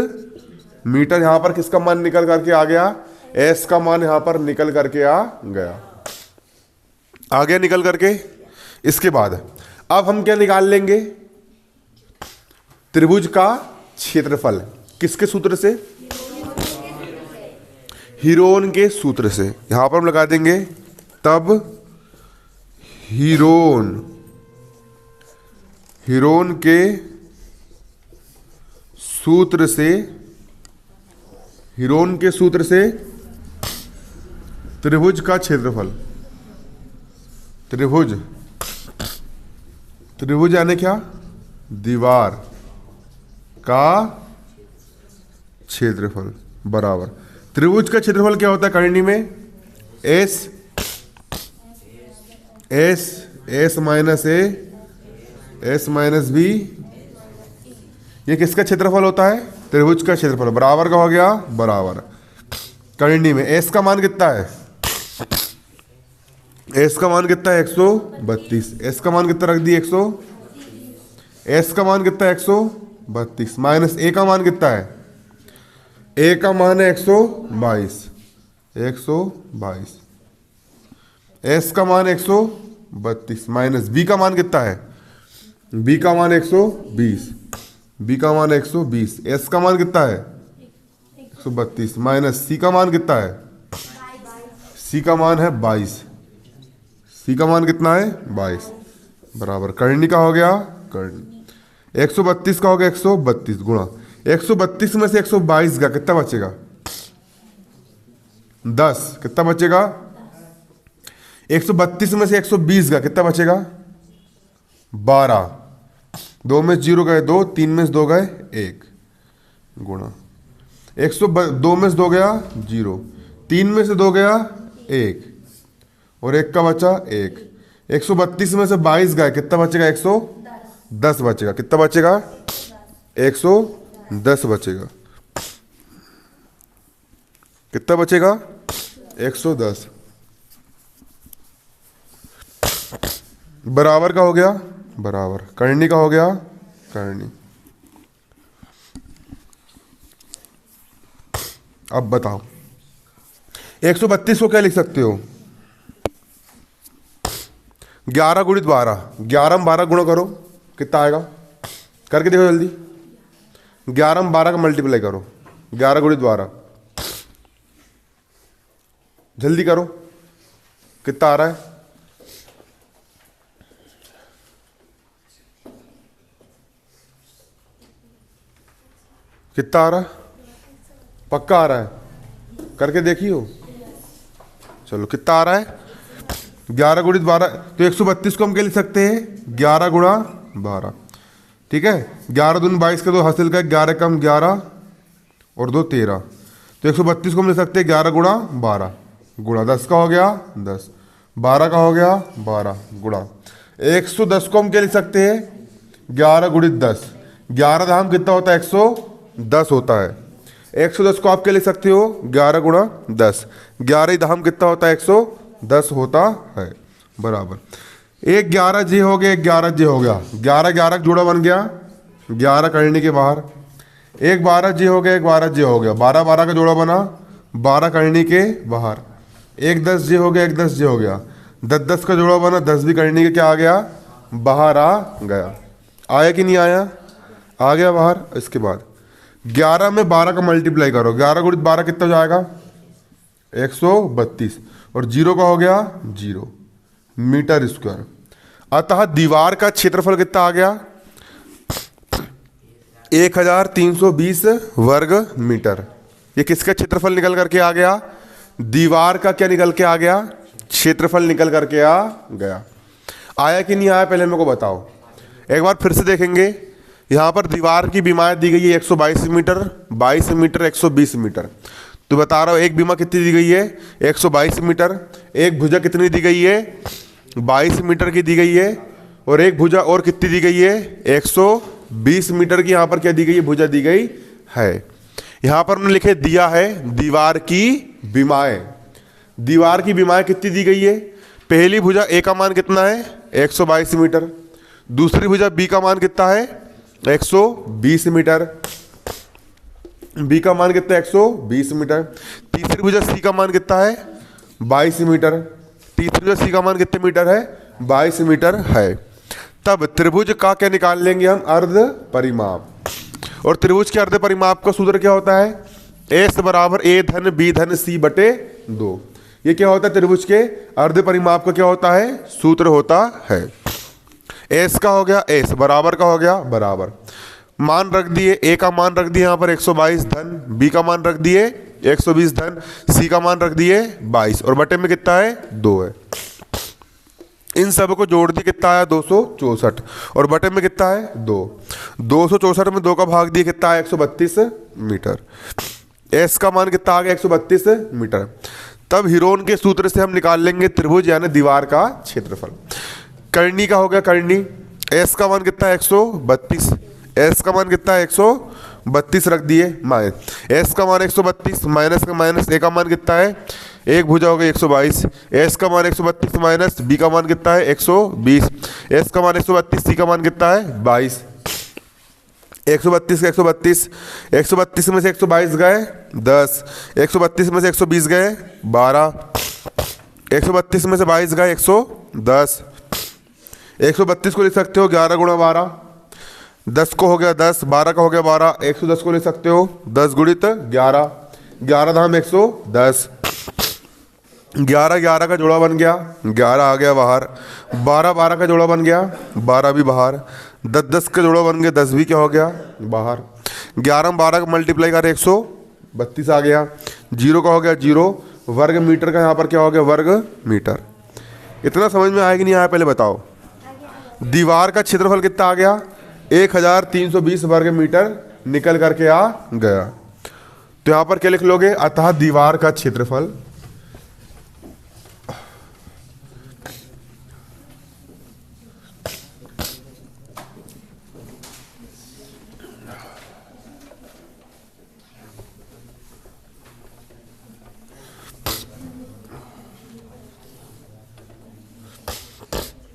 मीटर। यहां पर किसका मान निकल करके आ गया? एस का मान यहां पर निकल करके आ गया निकल करके। इसके बाद अब हम क्या निकाल लेंगे? त्रिभुज का क्षेत्रफल। किसके सूत्र से? हीरोन के सूत्र से। यहां पर हम लगा देंगे तब हीरोन के सूत्र से त्रिभुज का क्षेत्रफल। त्रिभुज यानी क्या? दीवार का क्षेत्रफल बराबर। त्रिभुज का क्षेत्रफल क्या होता है करनी में? S minus A S minus B. ये किसका क्षेत्रफल होता है? त्रिभुज का क्षेत्रफल। बराबर का हो गया बराबर। करनी में एस का मान कितना है? एस का मान कितना है? 132। एस का मान कितना रख दिए? 100। एस का मान कितना है? 132 माइनस ए का मान कितना है? ए का मान है 122। एस का मान 132 माइनस बी का मान कितना है? बी का मान 120। बी का मान 120। एस का मान कितना है? 132 माइनस सी का मान कितना है? सी का मान है 22। सी का मान कितना है 22 बराबर कर्णी का हो गया कर्णी 132 का हो गया 132 गुणा 132 में से 122 का कितना बचेगा 10 कितना बचेगा 132 में से 120 का कितना बचेगा 12 2 में 0 गए 2 3 में से 2 गए 1 गुणा 102 में से 2 गया 0 3 में से 2 गया 1 और 1 का बचा 1 132 में से 22 गए कितना बचेगा 110 बचेगा कितना बचेगा 110 बचेगा कितना बचेगा 110 बराबर का हो गया बराबर कर्णी का हो गया कर्णी। अब बताओ 132 को क्या लिख सकते हो 11 गुणित 12 11 में 12 गुणा करो कितना आएगा करके देखो जल्दी 11 में 12 का मल्टीप्लाई करो 11 गुणित 12 जल्दी करो कितना आ रहा है कितना आ रहा है पक्का आ रहा है करके देखियो चलो कितना आ रहा है 11 गुणित 12 तो 132 को हम क्या लिख सकते हैं 11 गुणा 12 ठीक है 11 दूनी 22 का 2 हासिल का 11 कम 11 और 2 13 तो 132 को हम लिख सकते हैं 11 गुणा 12 गुणा 10 का हो गया 10 12 का हो गया 12 गुणा 110 को हम क्या लिख सकते हैं 11 गुणित 10 11 धाम कितना होता है 110 होता है 110 को आप क्या लिख सकते हो 11 गुणा 10 11 धाम कितना होता है 110 होता है बराबर एक 11 जे हो गया 11 जे हो गया 11 11 जोड़ा बन गया 11 करने के बाहर एक 12 जे हो गया एक 12 जे हो गया 12 12 का जोड़ा बना 12 करने के बाहर एक 10 जे हो गया एक 10 जे हो गया 10 10 का जोड़ा बना 10 भी करने के क्या आ गया बाहर आ गया आया कि नहीं आया आ गया बाहर। इसके बाद 11 में 12 का मल्टीप्लाई करो 11 गुणित 12 कितना हो जाएगा 132 और 0 का हो गया 0 मीटर स्क्वायर। अतः दीवार का क्षेत्रफल कितना आ गया 1320 वर्ग मीटर। ये किसका क्षेत्रफल निकल करके आ गया दीवार का क्या निकल के आ गया क्षेत्रफल निकल करके आ गया। आया कि नहीं आया पहले मेरे को बताओ एक बार फिर से देखेंगे। यहाँ पर दीवार की बीमाएँ दी गई है 122 मीटर 22 मीटर 120 मीटर। तो बता रहा हूँ एक बीमा कितनी दी गई है 122 मीटर एक भुजा कितनी दी गई है 22 मीटर की दी गई है और एक भुजा और कितनी दी गई है 120 मीटर की यहाँ पर क्या दी गई है भुजा दी गई है। यहाँ पर उन्होंने लिखे दिया है दीवार की बीमाएँ। दीवार की बीमाएँ कितनी दी गई है पहली भुजा ए का मान कितना है 122 मीटर दूसरी भुजा बी का मान कितना है 120 मीटर बी का मान कितना है 120 मीटर तीसरी भुजा सी का मान कितना है 22 मीटर तीसरी भुजा सी का मान कितने मीटर है 22 मीटर है। तब त्रिभुज का क्या निकाल लेंगे हम अर्ध परिमाप और त्रिभुज के अर्ध परिमाप का सूत्र क्या होता है एस बराबर ए धन बी धन सी बटे 2। ये क्या होता है त्रिभुज के अर्ध परिमाप का क्या होता है सूत्र होता है। एस का हो गया एस बराबर का हो गया बराबर मान रख दिए ए का मान रख दिए यहाँ पर 122 धन बी का मान रख दिए 120 धन सी का मान रख दिए 22 और बटे में कितना है 2 है। इन सब को जोड़ दिए कितना आया 264 और बटे में कितना है 2 264 में 2 का भाग दिए कितना है 132 मीटर। एस का मान कितना आ गया 132 मीटर। तब हिरोन के सूत्र से हम निकाल लेंगे त्रिभुज यानी दीवार का क्षेत्रफल। कर्णी का हो गया कर्णी एस का मान कितना है 132 एस का मान कितना है 132 रख दिए माइनस एस का मान 132 माइनस का माइनस ए का मान कितना है एक भुजा हो गई 122 एस का मान 132 माइनस बी का मान कितना है 120 एस का मान 132 सी का मान कितना है 22 132 का 132 में से 122 गए 10 132 में से 120 गए 12 132 में से 22 गए 110 132 को लिख सकते हो 11 गुणा 12 10 को हो गया 10 12 का हो गया 12 110 को लिख सकते हो 10 गुणित 11 11 धाम 110 11 11 का जोड़ा बन गया, 11 आ गया बाहर। 12 12 का जोड़ा बन गया, 12 भी बाहर। 10 10 का जोड़ा बन गया, 10 भी क्या हो गया, बाहर। 11 12 का मल्टीप्लाई कर 132 आ गया। 0 का हो गया 0, वर्ग मीटर का यहाँ पर क्या हो गया, वर्ग मीटर। इतना समझ में आया कि नहीं आया, पहले बताओ। दीवार का क्षेत्रफल कितना आ गया, 1320 वर्ग मीटर निकल करके आ गया। तो यहाँ पर क्या लिख लोगे, अतः दीवार का क्षेत्रफल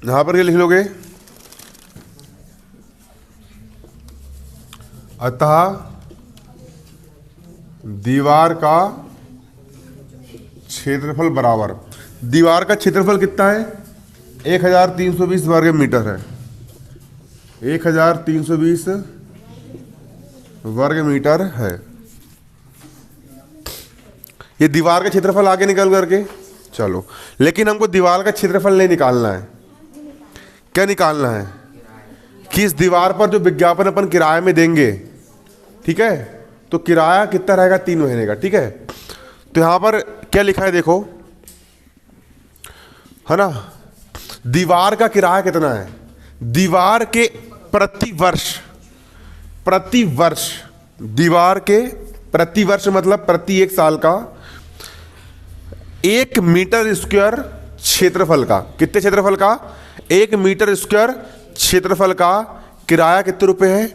यहां पर क्या लिख लोगे, अतः दीवार का क्षेत्रफल बराबर, दीवार का क्षेत्रफल कितना है, 1320 वर्ग मीटर है। 1320 वर्ग मीटर है। ये दीवार का क्षेत्रफल आगे निकल करके चलो, लेकिन हमको दीवार का क्षेत्रफल नहीं निकालना है। क्या निकालना है कि इस दीवार पर जो विज्ञापन अपन किराए में देंगे, ठीक है, तो किराया कितना रहेगा, 3 महीने का। ठीक है, तो यहां पर क्या लिखा है देखो, है ना, दीवार का किराया कितना है, दीवार के प्रति वर्ष दीवार के प्रति वर्ष मतलब प्रति 1 साल का 1 मीटर स्क्वायर क्षेत्रफल का, कितने क्षेत्रफल का, 1 मीटर स्क्वायर क्षेत्रफल का किराया कितने रुपए है,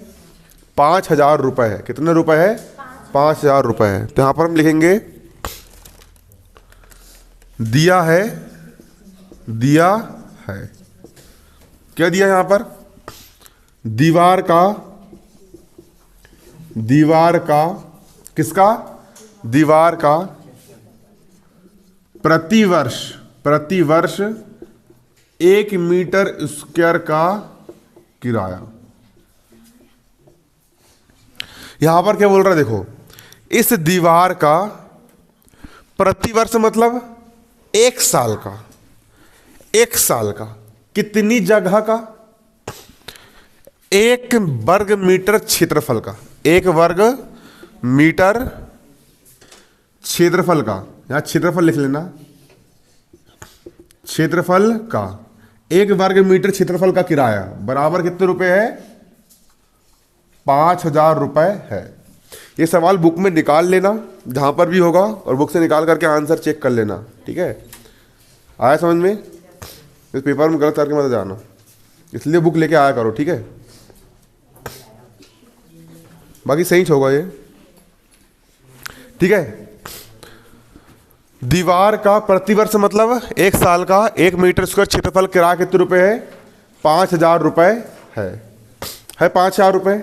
5000 रुपए है। कितने रुपए है, 5000 रुपए है। तो यहां पर हम लिखेंगे दिया है, दिया है, क्या दिया यहां पर, दीवार का किसका, दीवार का प्रति वर्ष 1 मीटर स्क्वायर का किराया। यहां पर क्या बोल रहा है देखो, इस दीवार का प्रति वर्ष मतलब 1 साल का, 1 साल का कितनी जगह का, 1 वर्ग मीटर क्षेत्रफल का, 1 वर्ग मीटर क्षेत्रफल का, यहां क्षेत्रफल लिख लेना, क्षेत्रफल का 1 वर्ग मीटर क्षेत्रफल का किराया बराबर कितने रुपए है, 5000 रुपए है। ये सवाल बुक में निकाल लेना, जहां पर भी होगा, और बुक से निकाल करके आंसर चेक कर लेना। ठीक है, आया समझ में, इस पेपर में गलत करके मत जाना, इसलिए बुक लेके आया करो। ठीक है, बाकी सही होगा ये। ठीक है, दीवार का प्रतिवर्ष मतलब 1 साल का 1 मीटर स्क्वायर क्षेत्रफल किराया कितने रुपए है, 5000 रुपए है 5000 रुपए।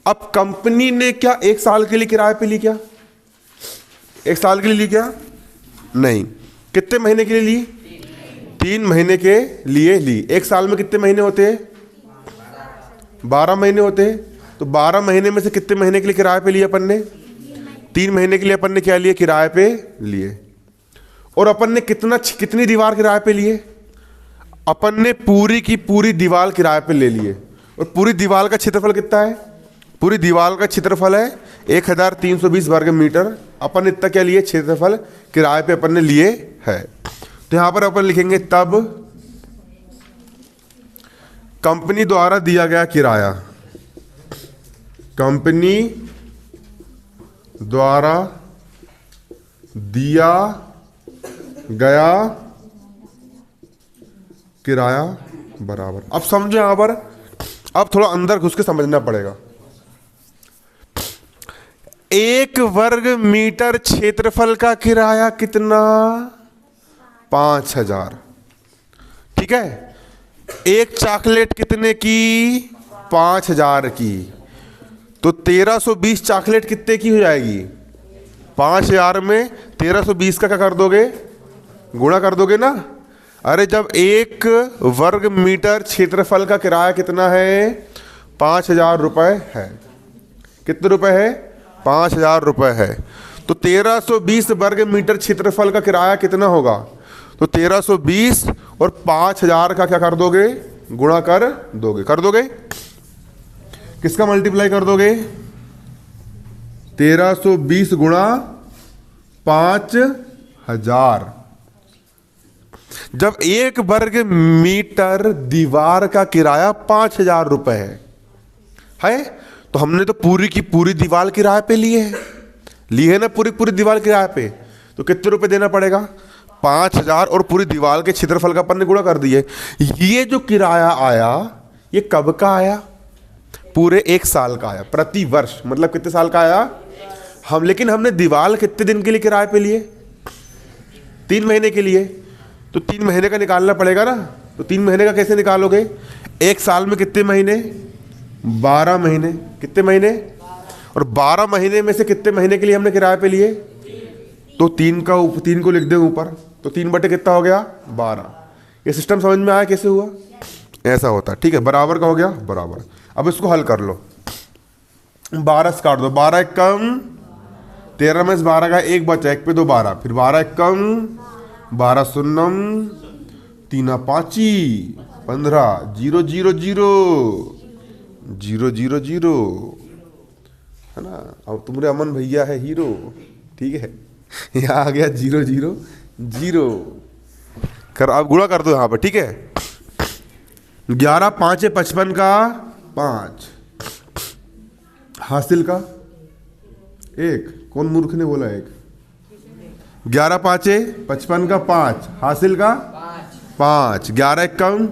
अब कंपनी ने क्या 1 साल के लिए किराए पे ली, क्या 1 साल के लिए ली, क्या नहीं, कितने महीने के लिए ली, 3 महीने के लिए ली। 1 साल में कितने महीने होते हैं, 12 महीने होते हैं। तो 12 महीने में से कितने महीने के लिए किराए पे लिए अपन ने, 3 महीने के लिए अपन ने क्या लिए, किराए पे लिए। और अपन ने कितनी दीवार किराए पे लिए, अपन ने पूरी की पूरी दीवार किराए पे ले लिए। और पूरी दीवार का क्षेत्रफल कितना है, पूरी दीवार का क्षेत्रफल है 1320 वर्ग मीटर। अपन ने इतना क्या लिए, क्षेत्रफल किराए पे अपन ने लिए है। तो यहां पर अपन लिखेंगे तब कंपनी द्वारा दिया गया किराया, कंपनी द्वारा दिया गया किराया बराबर। अब समझो यहां पर, अब थोड़ा अंदर घुस के समझना पड़ेगा। 1 वर्ग मीटर क्षेत्रफल का किराया कितना, 5000। ठीक है, 1 चॉकलेट कितने की, 5000 की। तो 1320 चॉकलेट कितने की हो जाएगी, 5000 में 1320 का क्या कर दोगे, गुणा कर दोगे ना। अरे जब 1 वर्ग मीटर क्षेत्रफल का किराया कितना है, 5000 रुपए है। कितने रुपए है, 5000 रुपए है। तो 1320 वर्ग मीटर क्षेत्रफल का किराया कितना होगा? तो 1320 और 5000 का क्या कर दोगे? गुणा कर दोगे। कर दोगे? किसका मल्टीप्लाई कर दोगे? 1320 गुणा 5000। जब 1 वर्ग मीटर दीवार का किराया 5000 रुपए है तो हमने तो पूरी की पूरी दीवार किराए पे लिए है ना, पूरी पूरी दीवार किराए पे। तो कितने रुपए देना पड़ेगा? 5000 और पूरी दीवार के क्षेत्रफल का अपन ने गुणा कर दिए। ये जो किराया आया ये कब का आया? पूरे 1 साल का आया, प्रति वर्ष। मतलब कितने साल का आया? लेकिन हमने दीवार कितने दिन के लिए किराए पे लिए? 3 महीने के लिए। तो 3 महीने का निकालना पड़ेगा ना। तो 3 महीने का कैसे निकालोगे? 1 साल में कितने महीने? 12 महीने। कितने महीने? और 12 महीने में से कितने महीने के लिए हमने किराए पे लिए? तो 3 को लिख दें ऊपर। तो 3 बटे कितना हो गया? 12। ये सिस्टम समझ में आया कैसे हुआ? ऐसा होता है। ठीक है, बराबर का हो गया बराबर। अब इसको हल कर लो। 12 से काट दो। 12 एक कम 13 में से 12 का 1 बचा, 1 पे 2 12, फिर 12 एक कम 12 शून्यम 3 5 15 0 0 0 0 0 0 है ना। अब तुम्हारे अमन भैया है हीरो। ठीक है, यहाँ आ गया 0 0 0 कर। अब गुणा कर दो यहाँ पर। ठीक है, 11 5 55 का 5 हासिल का 1। कौन मूर्ख ने बोला 1? 11 5 55 का 5 हासिल का 5। 11 एक कम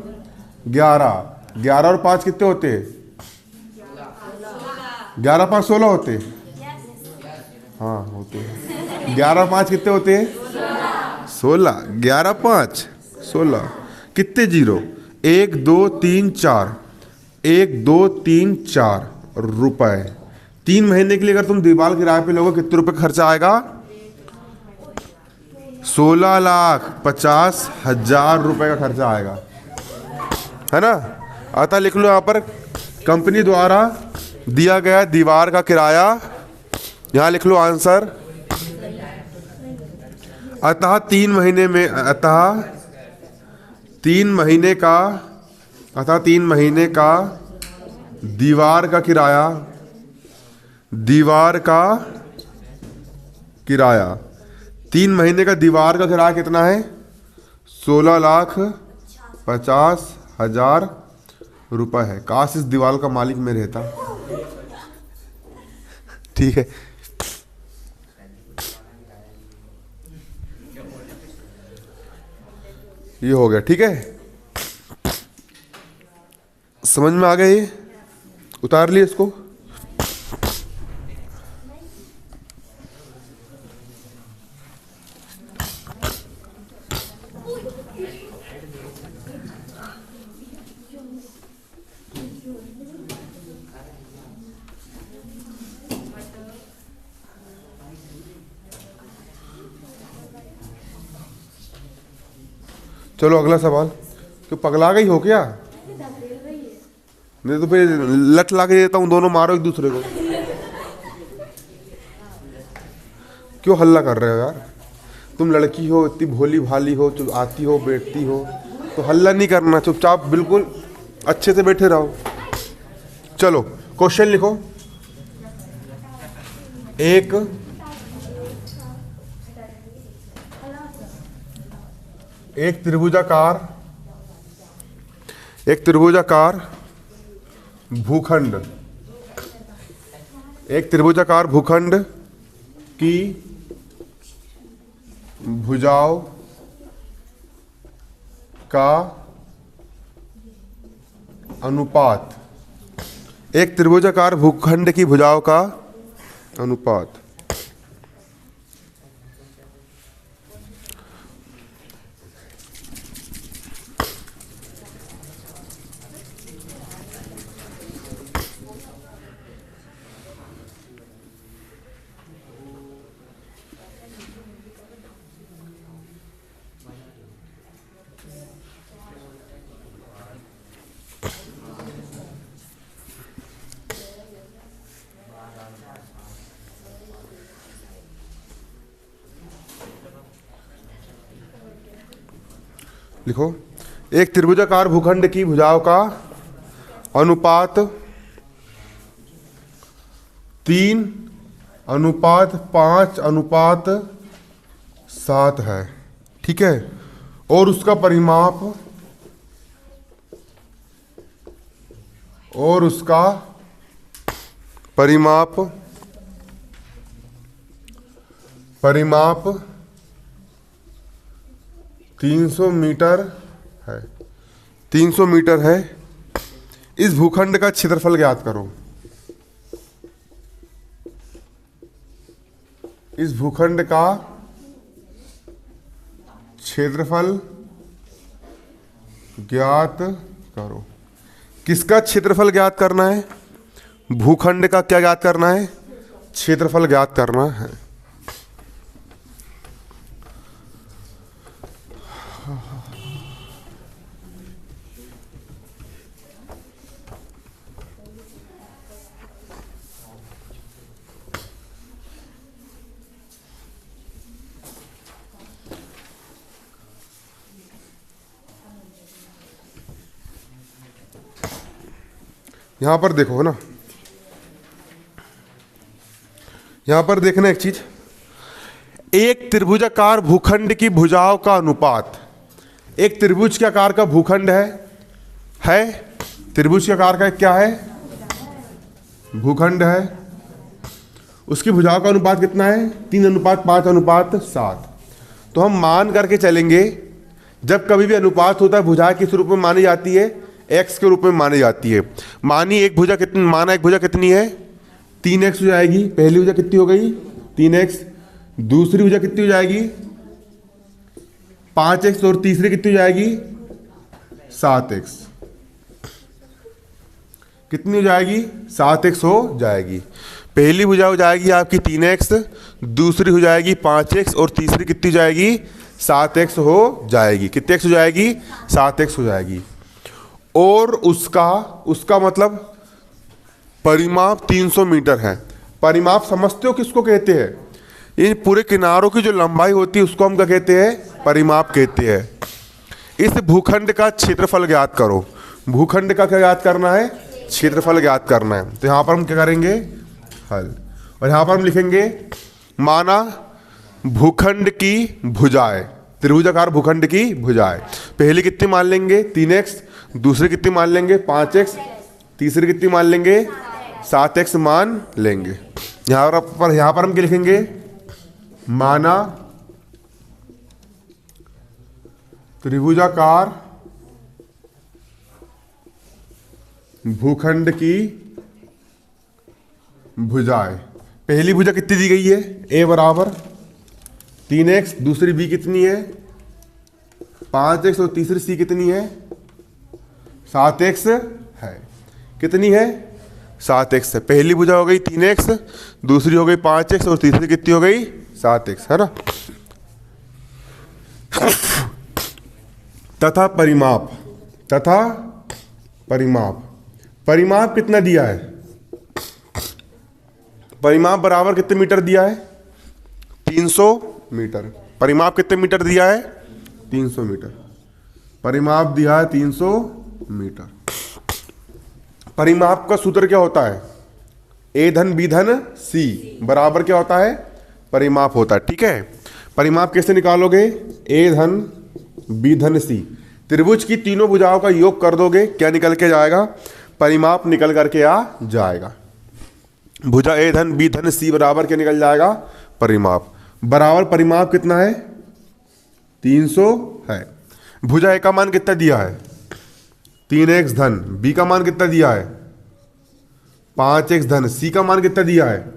11। 11 और 5 कितने होते हैं? 11 5 16 होते हैं। हाँ होते हैं। 11 5 कितने होते हैं? 16। 11 5 16। कितने जीरो? 1 2 3 4। 1 2 3 4 रुपए। 3 महीने के लिए अगर तुम दीवार किराए पे लोगे कितने रुपए खर्चा आएगा? 16,50,000 रुपए का खर्चा आएगा, है ना। अतः लिख लो यहाँ पर कंपनी द्वारा दिया गया दीवार का किराया। यहाँ लिख लो आंसर। अतः 3 महीने में अतः 3 महीने का दीवार का किराया 3 महीने का दीवार का किराया कितना है? 16,50,000 रुपए है। काश इस दीवार का मालिक मैं रहता। ठीक है, ये हो गया। ठीक है, समझ में आ गया? ये उतार लिए इसको। चलो अगला सवाल। क्यों पगला गई हो क्या? नहीं तो फिर लट ला के देता हूँ, दोनों मारो एक दूसरे को। क्यों हल्ला कर रहे हो यार? तुम लड़की हो, इतनी भोली भाली हो, चुप आती हो बैठती हो, तो हल्ला नहीं करना, चुपचाप बिल्कुल अच्छे से बैठे रहो। चलो क्वेश्चन लिखो। एक त्रिभुजाकार भूखंड की भुजाओं का अनुपात। एक त्रिभुजाकार भूखंड की भुजाओं का अनुपात लिखो, एक त्रिभुजाकार भूखंड की भुजाओं का अनुपात 3:5:7 है, ठीक है, और उसका परिमाप परिमाप 300 मीटर है, 300 मीटर है। इस भूखंड का क्षेत्रफल ज्ञात करो। इस भूखंड का क्षेत्रफल ज्ञात करो। किसका क्षेत्रफल ज्ञात करना है? भूखंड का क्या ज्ञात करना है? क्षेत्रफल ज्ञात करना है। यहां पर देखो ना, यहां पर देखना एक चीज, एक त्रिभुजाकार भूखंड की भुजाओं का अनुपात, एक त्रिभुज के आकार का भूखंड है त्रिभुज के आकार का क्या है? भूखंड है। उसकी भुजाओं का अनुपात कितना है? 3:5:7। तो हम मान करके चलेंगे, जब कभी भी अनुपात होता है भुजा किस रूप में मानी जाती है? x के रूप में मानी जाती है। मानी एक भुजा कितनी, माना एक भुजा कितनी है? 3x हो जाएगी। पहली भुजा कितनी हो गई? 3x। दूसरी भुजा कितनी हो जाएगी? 5x। और तीसरी कितनी हो जाएगी? 7x। कितनी हो जाएगी? 7x हो जाएगी। पहली भुजा हो जाएगी आपकी 3x, दूसरी हो जाएगी 5x, और तीसरी कितनी हो जाएगी? 7x हो जाएगी। कितने x हो जाएगी? 7x हो जाएगी। और उसका मतलब परिमाप 300 मीटर है। परिमाप समझते हो किसको कहते हैं? इन पूरे किनारों की जो लंबाई होती है उसको हम क्या कहते हैं? परिमाप कहते हैं। इस भूखंड का क्षेत्रफल ज्ञात करो। भूखंड का क्या ज्ञात करना है? क्षेत्रफल ज्ञात करना है। तो यहां पर हम क्या करेंगे? हल। और यहां पर हम लिखेंगे, माना भूखंड की भुजाएं, त्रिभुजाकार भूखंड की भुजाएं। पहली कितनी मान लेंगे? 3x। दूसरी कितनी मान लेंगे? 5x। तीसरी कितनी मान लेंगे? 7x मान लेंगे। यहां पर हम क्या लिखेंगे? माना त्रिभुजाकार भूखंड की भुजाएं। पहली भुजा कितनी दी गई है? a बराबर 3x। दूसरी b कितनी है? 5x। और तीसरी c कितनी है? 7x है। कितनी है? 7x है। पहली भुजा हो गई 3x, दूसरी हो गई 5x, और तीसरी कितनी हो गई? 7x, है ना। तथा परिमाप कितना दिया है? परिमाप बराबर कितने मीटर दिया है? 300 मीटर। परिमाप कितने मीटर दिया है? 300 मीटर। परिमाप दिया है 300 मीटर। परिमाप का सूत्र क्या होता है? a धन b धन c बराबर क्या होता है? परिमाप होता है, ठीक है। परिमाप कैसे निकालोगे? a धन b धन c। त्रिभुज की तीनों भुजाओं का योग कर दोगे, क्या निकल के जाएगा? परिमाप निकल करके आ जाएगा। भुजा a धन b धन c बराबर क्या निकल जाएगा? परिमाप। बराबर परिमाप कितना है? 300 है। भुजा a का मान कितना दिया है? 3x धन b का मान कितना दिया है? 5x धन c का मान कितना दिया है?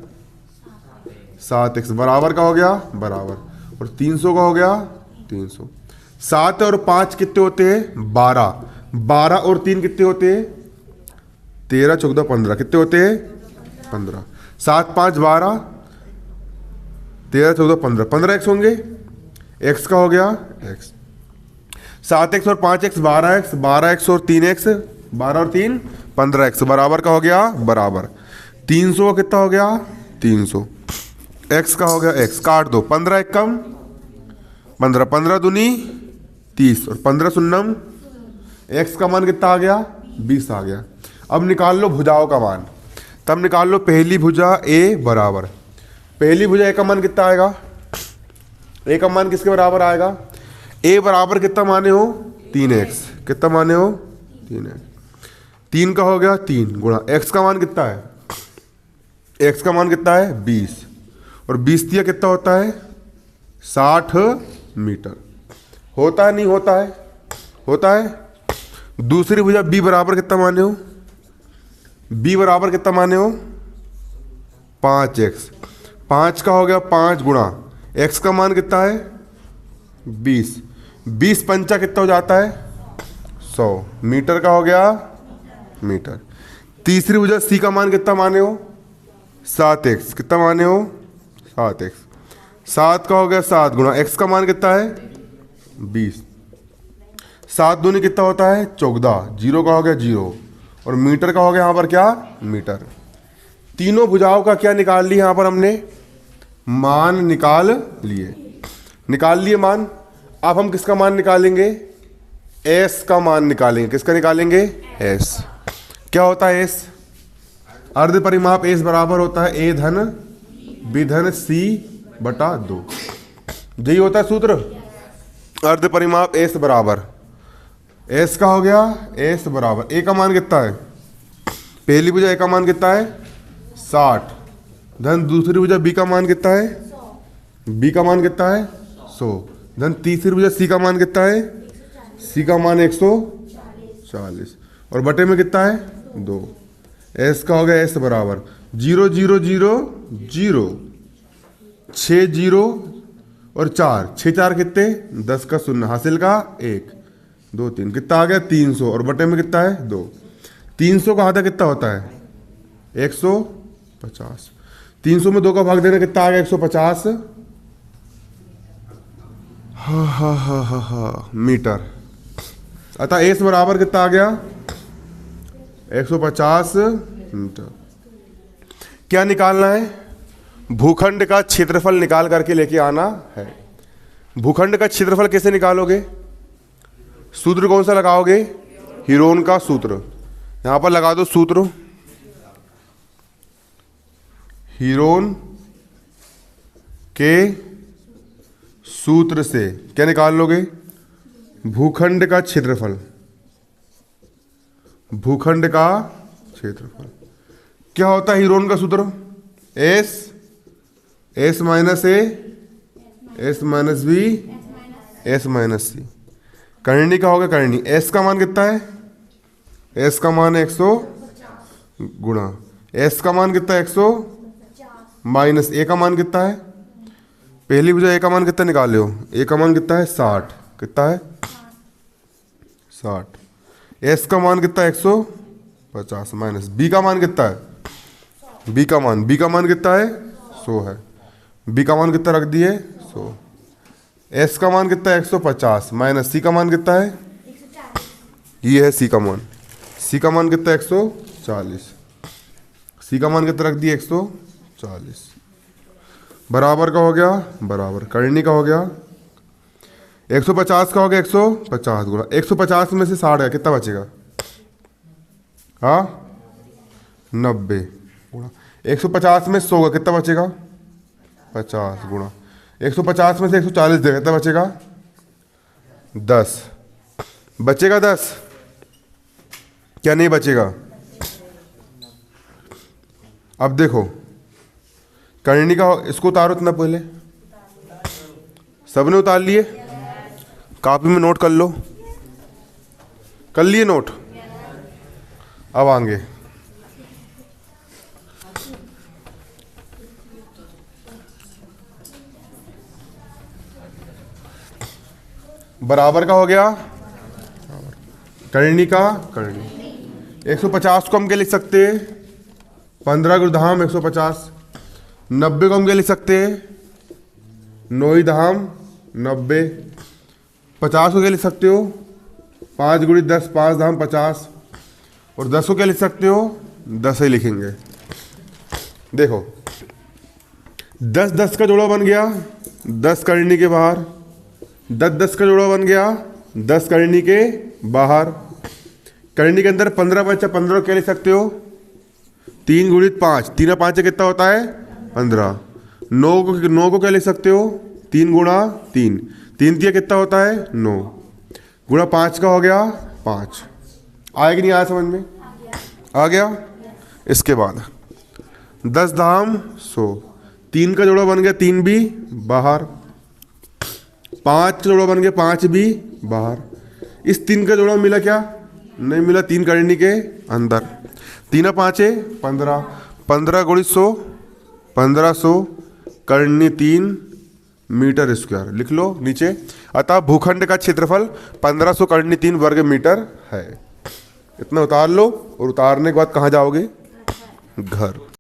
7x। बराबर का हो गया? बराबर। और 300 का हो गया? 300। 7 और 5 कितने होते हैं? 12। 12 और 3 कितने होते हैं? 13, 14, 15। कितने होते हैं? 15। 7, 5, 12, 13, 14, 15। 15x होंगे। x का हो गया x। 7x और 5x 12x, 12x और 3x 12 और 3 15x बराबर का हो गया? बराबर। 300 का कितना हो गया? 300। x का हो गया x। काट दो। 15 एक कम 15, 15 दूनी 30 और 15 शून्यम x का मान कितना आ गया 20 आ गया। अब निकाल लो भुजाओं का मान। तब निकाल लो पहली भुजा a बराबर, पहली भुजा a का मान कितना आएगा, a का मान किसके बराबर आएगा, a बराबर कितना माने हो 3x, कितना माने हो 3x, 3 का हो गया 3 गुणा x का मान कितना है, x का मान कितना है 20 और 20 दिया कितना होता है 60 मीटर। होता है नहीं होता है, होता है। दूसरी भुजा b बराबर कितना माने हो, b बराबर कितना माने हो 5x, 5 का हो गया 5 गुणा x का मान कितना है 20, 20 पंचा कितना हो जाता है 100 मीटर का हो गया मीटर। तीसरी भुजा c का मान कितना माने हो 7x, कितना माने हो 7x, 7 का हो गया 7 गुणा x का मान कितना है 20, 7 दूनी कितना होता है 14, 0 का हो गया 0 और मीटर का हो गया यहाँ पर क्या मीटर। तीनों भुजाओं का क्या निकाल लिया यहाँ पर हमने, मान निकाल लिए मान। अब हम किसका मान निकालेंगे, s का मान निकालेंगे। किसका निकालेंगे s। क्या होता है s, अर्ध परिमाप s बराबर होता है a धन b धन c बटा 2, यही होता है सूत्र। अर्ध परिमाप s बराबर, s का हो गया s बराबर, a का मान कितना है, पहली भुजा a का मान कितना है 60 धन दूसरी भुजा b का मान कितना है, b का मान कितना है 100 धन तीसरी भुजा c का मान कितना है, c का मान 140 और बटे में कितना है 2। s का हो गया s बराबर 0 0 0 0 6 0 और 4 6 4 कितने 10 का शून्य हासिल का 1 2 3 कितना आ गया 300 और बटे में कितना है 2। 300 का आधा कितना होता है 150, 300 में 2 का भाग देना कितना आ गया 150 मीटर। अतः एस बराबर कितना आ गया 150 मीटर। क्या निकालना है, भूखंड का क्षेत्रफल निकाल करके लेके आना है। भूखंड का क्षेत्रफल कैसे निकालोगे, सूत्र कौन सा लगाओगे, हीरोन का सूत्र। यहां पर लगा दो सूत्र, हीरोन के सूत्र से क्या निकाल लोगे, भूखंड का क्षेत्रफल, भूखंड का क्षेत्रफल। क्या होता है हीरोन का सूत्र, S S minus A S minus B S minus C. कर्णी का होगा कर्णी, एस का मान कितना है, एस का मान 100 गुणा एस का मान कितना है 100 माइनस ए का मान कितना है, पहली भुजा ए का मान कितना निकाल लो, ए का मान कितना है 60, कितना है 60, एस का मान कितना है 150 माइनस बी का मान कितना है, बी का मान कितना है 100 है, बी का मान कितना रख दिए 100, एस का मान कितना है 150 माइनस सी का मान कितना है, ये है सी का मान, सी का मान कितना है 140, सी का मान कितना रख दिए 140, बराबर का हो गया बराबर, कर्णी का हो गया 150 का हो गया 150 गुणा 150 में से 60 है कितना बचेगा, हाँ 90 गुणा 150 में 100 का कितना बचेगा 50 गुणा 150 में से 140 देगा कितना बचेगा 10, बचेगा 10, क्या नहीं बचेगा। अब देखो कर्णी का, इसको उतारो इतना पहले, सबने उतार लिए, कॉपी में नोट कर लो, कर लिए नोट। अब आगे बराबर का हो गया, कर्णी का कर्णी 150 को हम क्या लिख सकते हैं 15 गुण धाम 150, 90 को हम क्या लिख सकते हैं 9 धाम 90, 50 को क्या लिख सकते हो 5 गुणी 10 5 धाम 50 और 10 को क्या लिख सकते हो 10 ही लिखेंगे। देखो 10 10 का जोड़ा बन गया 10 कर्णी के बाहर, 10 10 का जोड़ा बन गया 10 करनी के बाहर, करनी के अंदर 15 बचा, 15 क्या लिख सकते हो 3 गुणित 5, 3 और 5 कितना होता है 15। 9 को क्या लिख सकते हो 3 गुणा 3, 3 दिया कितना होता है 9, गुणा 5 का हो गया 5। आया कि नहीं आया समझ में? आ गया। इसके बाद 10 धाम 100, 3 का जोड़ा बन गया 3 भी बाहर, 5 का जोड़ा बन गया 5 भी बाहर। इस 3 का जोड़ा मिला क्या? नहीं मिला, 3 करनी के अंदर। 3 5 15, 15 गुणित 100 1500 करनी 3 मीटर स्क्वायर लिख लो नीचे। अतः भूखंड का क्षेत्रफल 1500 करनी 3 वर्ग मीटर है। इतना उतार लो और उतारने के बाद कहाँ जाओगे? घर।